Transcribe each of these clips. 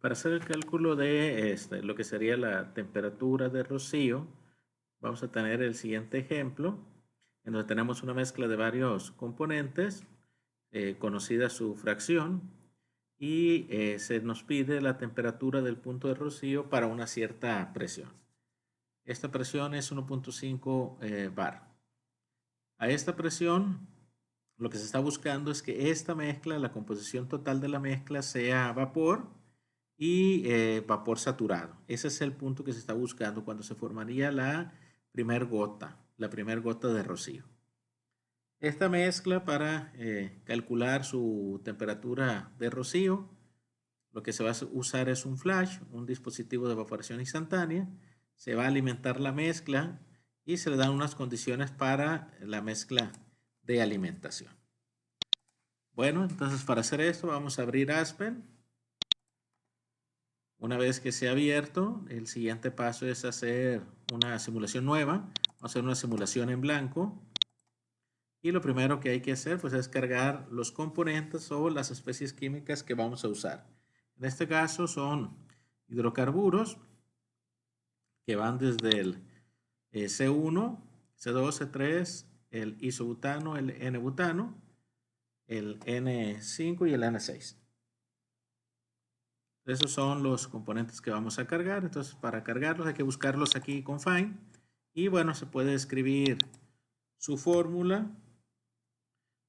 Para hacer el cálculo de lo que sería la temperatura de rocío, vamos a tener el siguiente ejemplo, en donde tenemos una mezcla de varios componentes, conocida su fracción, y se nos pide la temperatura del punto de rocío para una cierta presión. Esta presión es 1.5 bar. A esta presión, lo que se está buscando es que esta mezcla, la composición total de la mezcla, sea vapor y vapor saturado. Ese es el punto que se está buscando cuando se formaría la primer gota de rocío. Esta mezcla, para calcular su temperatura de rocío, lo que se va a usar es un flash, un dispositivo de evaporación instantánea. Se va a alimentar la mezcla y se le dan unas condiciones para la mezcla de alimentación. Bueno, entonces para hacer esto vamos a abrir Aspen. Una vez que se ha abierto, el siguiente paso es hacer una simulación nueva. Vamos a hacer una simulación en blanco. Y lo primero que hay que hacer pues, es cargar los componentes o las especies químicas que vamos a usar. En este caso son hidrocarburos que van desde el C1, C2, C3, el isobutano, el N-butano, el N5 y el N6. Esos son los componentes que vamos a cargar. Entonces, para cargarlos hay que buscarlos aquí con Find. Y bueno, se puede escribir su fórmula.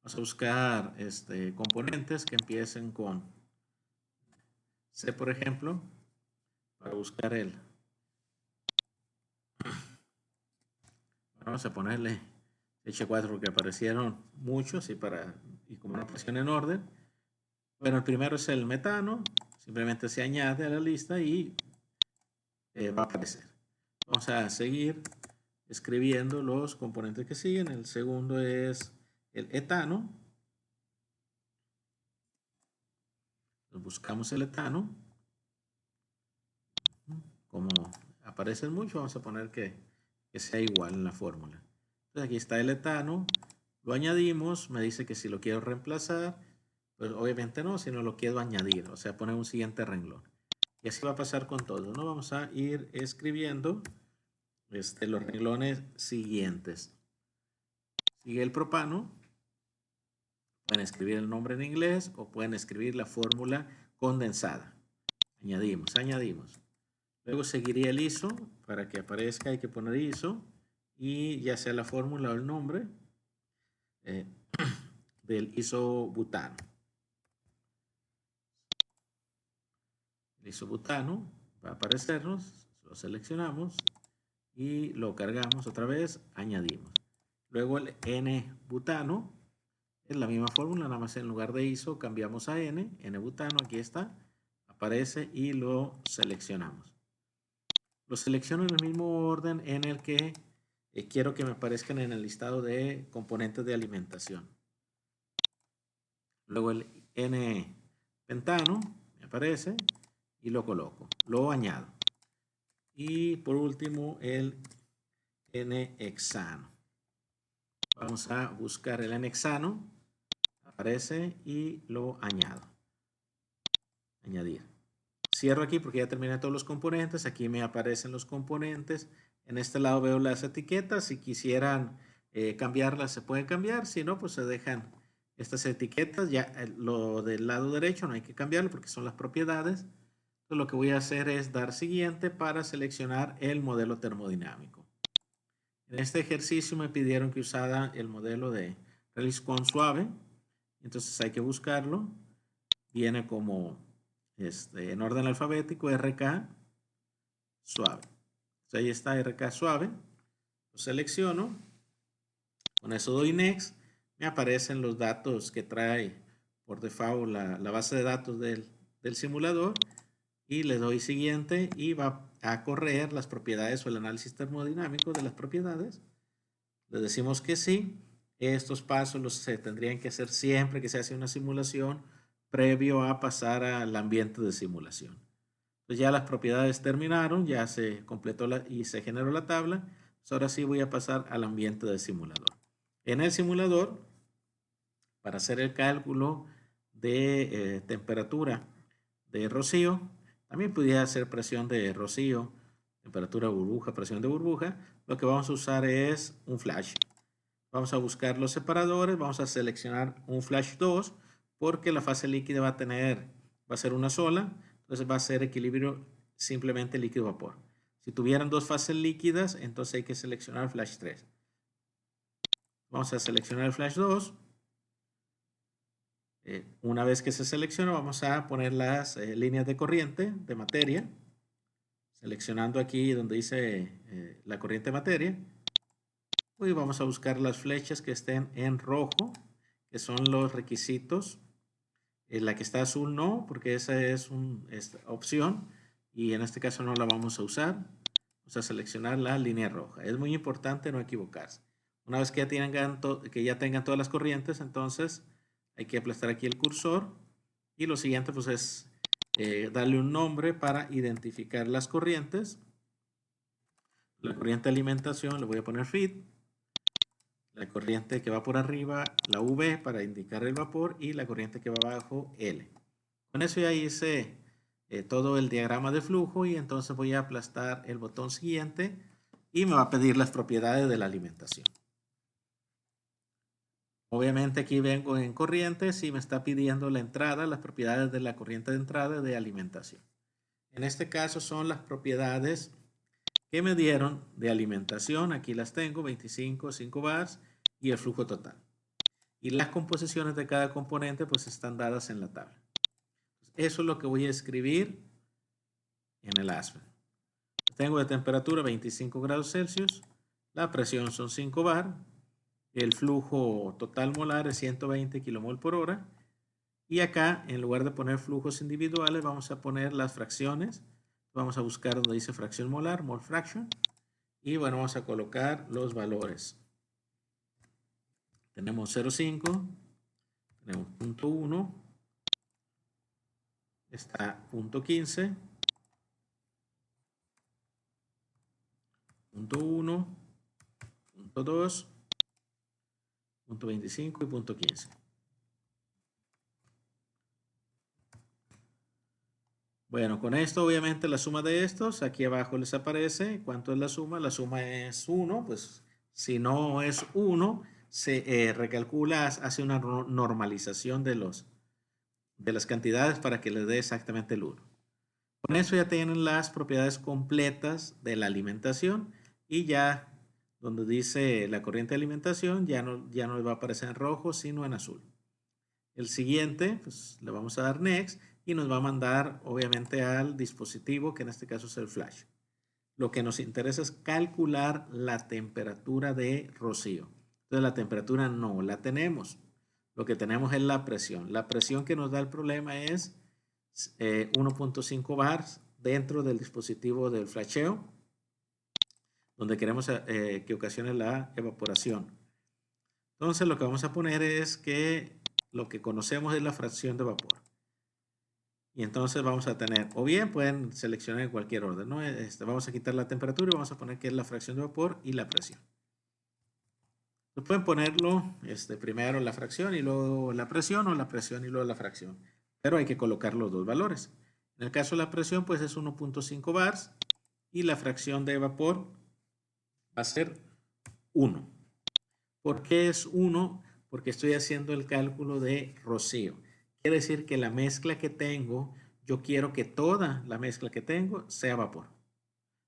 Vamos a buscar componentes que empiecen con C, por ejemplo, para buscar el. Vamos a ponerle H4 porque aparecieron muchos y como no aparecieron en orden. Bueno, el primero es el metano. Simplemente se añade a la lista y va a aparecer. Vamos a seguir escribiendo los componentes que siguen. El segundo es el etano. Buscamos el etano. Como aparecen muchos, vamos a poner que sea igual en la fórmula. Entonces aquí está el etano. Lo añadimos. Me dice que si lo quiero reemplazar, pues obviamente no, sino lo quiero añadir. O sea, poner un siguiente renglón. Y así va a pasar con todo, ¿no? Vamos a ir escribiendo los renglones siguientes. Sigue el propano. Pueden escribir el nombre en inglés o pueden escribir la fórmula condensada. Añadimos. Luego seguiría el ISO. Para que aparezca hay que poner ISO. Y ya sea la fórmula o el nombre del isobutano. El isobutano va a aparecernos. Lo seleccionamos y lo cargamos otra vez. Añadimos. Luego el N-butano. Es la misma fórmula, nada más en lugar de ISO cambiamos a N-butano, aquí está, aparece y lo seleccionamos. Lo selecciono en el mismo orden en el que quiero que me aparezcan en el listado de componentes de alimentación. Luego el N-pentano me aparece y lo coloco, lo añado. Y por último el N-hexano. Vamos a buscar el N-hexano. Aparece y lo añado. Añadir. Cierro aquí porque ya terminé todos los componentes. Aquí me aparecen los componentes. En este lado veo las etiquetas. Si quisieran cambiarlas, se pueden cambiar. Si no, pues se dejan estas etiquetas. Ya lo del lado derecho no hay que cambiarlo porque son las propiedades. Entonces lo que voy a hacer es dar siguiente para seleccionar el modelo termodinámico. En este ejercicio me pidieron que usara el modelo de Rayleigh-Conn suave. Entonces hay que buscarlo. Viene como en orden alfabético RK suave. Entonces ahí está RK suave. Lo selecciono. Con eso doy Next. Me aparecen los datos que trae por default la base de datos del simulador. Y le doy siguiente y va a correr las propiedades o el análisis termodinámico de las propiedades. Le decimos que sí. Estos pasos se tendrían que hacer siempre que se hace una simulación previo a pasar al ambiente de simulación. Pues ya las propiedades terminaron, ya se completó y se generó la tabla. Pues ahora sí voy a pasar al ambiente de simulador. En el simulador, para hacer el cálculo de temperatura de rocío, También pudiera ser presión de rocío, temperatura de burbuja, presión de burbuja. Lo que vamos a usar es un flash. Vamos a buscar los separadores, vamos a seleccionar un flash 2 porque la fase líquida va a ser una sola, entonces va a ser equilibrio simplemente líquido-vapor. Si tuvieran dos fases líquidas, entonces hay que seleccionar flash 3. Vamos a seleccionar el flash 2. Una vez que se selecciona, vamos a poner las líneas de corriente de materia, seleccionando aquí donde dice la corriente de materia. Y vamos a buscar las flechas que estén en rojo, que son los requisitos. La que está azul no, porque esa es una opción y en este caso no la vamos a usar. Vamos a seleccionar la línea roja. Es muy importante no equivocarse. Una vez que ya tengan todas las corrientes, entonces hay que aplastar aquí el cursor y lo siguiente pues es darle un nombre para identificar las corrientes. La corriente de alimentación le voy a poner feed. La corriente que va por arriba, la V, para indicar el vapor, y la corriente que va abajo, L. Con eso ya hice todo el diagrama de flujo y entonces voy a aplastar el botón siguiente y me va a pedir las propiedades de la alimentación. Obviamente aquí vengo en corrientes y me está pidiendo la entrada, las propiedades de la corriente de entrada de alimentación. En este caso son las propiedades que me dieron de alimentación. Aquí las tengo, 25, 5 bars y el flujo total. Y las composiciones de cada componente pues están dadas en la tabla. Eso es lo que voy a escribir en el ASPEN. Tengo de temperatura 25 grados Celsius, la presión son 5 bar, el flujo total molar es 120 kilomol por hora. Y acá, en lugar de poner flujos individuales, vamos a poner las fracciones. Vamos a buscar donde dice fracción molar, mole fraction. Y bueno, vamos a colocar los valores. Tenemos 0,5, tenemos 0,1, está 0,15, 0,1, 0,2, 0,25 y 0,15. Bueno, con esto obviamente la suma de estos, aquí abajo les aparece cuánto es la suma. La suma es 1, pues si no es 1, se recalcula, hace una normalización de las cantidades para que les dé exactamente el 1. Con eso ya tienen las propiedades completas de la alimentación y ya donde dice la corriente de alimentación ya no les va a aparecer en rojo sino en azul. El siguiente, pues le vamos a dar Next y nos va a mandar obviamente al dispositivo, que en este caso es el flash. Lo que nos interesa es calcular la temperatura de rocío. Entonces la temperatura no la tenemos. Lo que tenemos es la presión. La presión que nos da el problema es 1.5 bars dentro del dispositivo del flasheo, donde queremos que ocasione la evaporación. Entonces lo que vamos a poner es que lo que conocemos es la fracción de vapor. Y entonces vamos a tener, o bien pueden seleccionar en cualquier orden, ¿no? Vamos a quitar la temperatura y vamos a poner que es la fracción de vapor y la presión. Entonces pueden ponerlo primero la fracción y luego la presión, o la presión y luego la fracción. Pero hay que colocar los dos valores. En el caso de la presión, pues es 1.5 bars y la fracción de vapor va a ser 1. ¿Por qué es 1? Porque estoy haciendo el cálculo de rocío. Quiere decir que la mezcla que tengo, yo quiero que toda la mezcla que tengo sea vapor.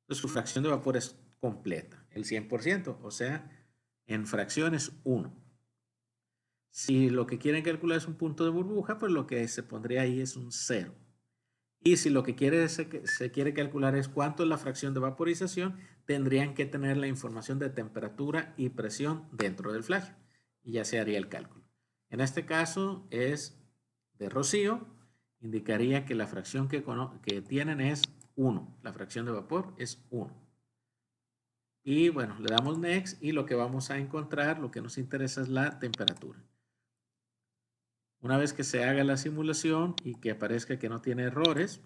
Entonces su fracción de vapor es completa, el 100%, o sea, en fracciones 1. Si lo que quieren calcular es un punto de burbuja, pues lo que se pondría ahí es un 0. Y si lo que se quiere calcular es cuánto es la fracción de vaporización, tendrían que tener la información de temperatura y presión dentro del flash y ya se haría el cálculo. En este caso es de rocío, indicaría que la fracción que tienen es 1, la fracción de vapor es 1. Y bueno, le damos Next y lo que vamos a encontrar, lo que nos interesa es la temperatura. Una vez que se haga la simulación y que aparezca que no tiene errores,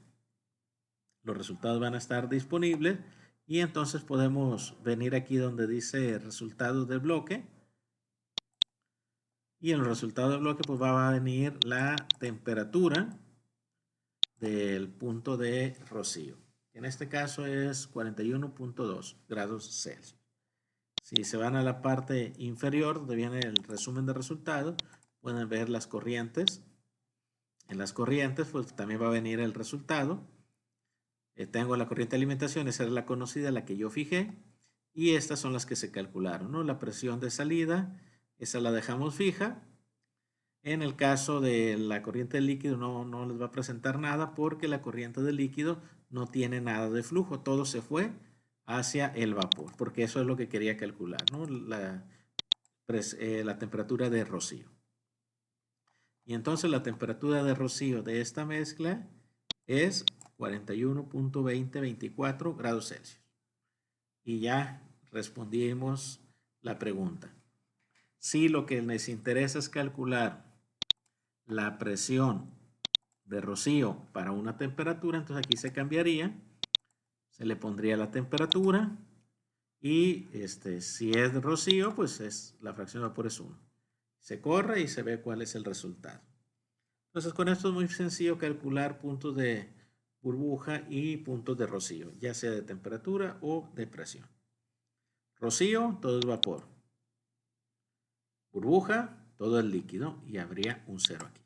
los resultados van a estar disponibles y entonces podemos venir aquí donde dice resultados del bloque. Y en los resultados del bloque pues va a venir la temperatura del punto de rocío. En este caso es 41.2 grados Celsius. Si se van a la parte inferior, donde viene el resumen de resultados, pueden ver las corrientes. En las corrientes, pues también va a venir el resultado. Tengo la corriente de alimentación, esa es la conocida, la que yo fijé. Y estas son las que se calcularon, ¿no? La presión de salida, esa la dejamos fija. En el caso de la corriente de líquido no les va a presentar nada porque la corriente de líquido no tiene nada de flujo, todo se fue hacia el vapor, porque eso es lo que quería calcular, ¿no? La temperatura de rocío. Y entonces la temperatura de rocío de esta mezcla es 41.2024 grados Celsius. Y ya respondimos la pregunta. Si lo que les interesa es calcular la presión de rocío para una temperatura, entonces aquí se cambiaría, se le pondría la temperatura y si es de rocío, pues la fracción de vapor es 1. Se corre y se ve cuál es el resultado. Entonces con esto es muy sencillo calcular puntos de burbuja y puntos de rocío, ya sea de temperatura o de presión. Rocío, todo es vapor. Burbuja, todo es líquido y habría un 0 aquí.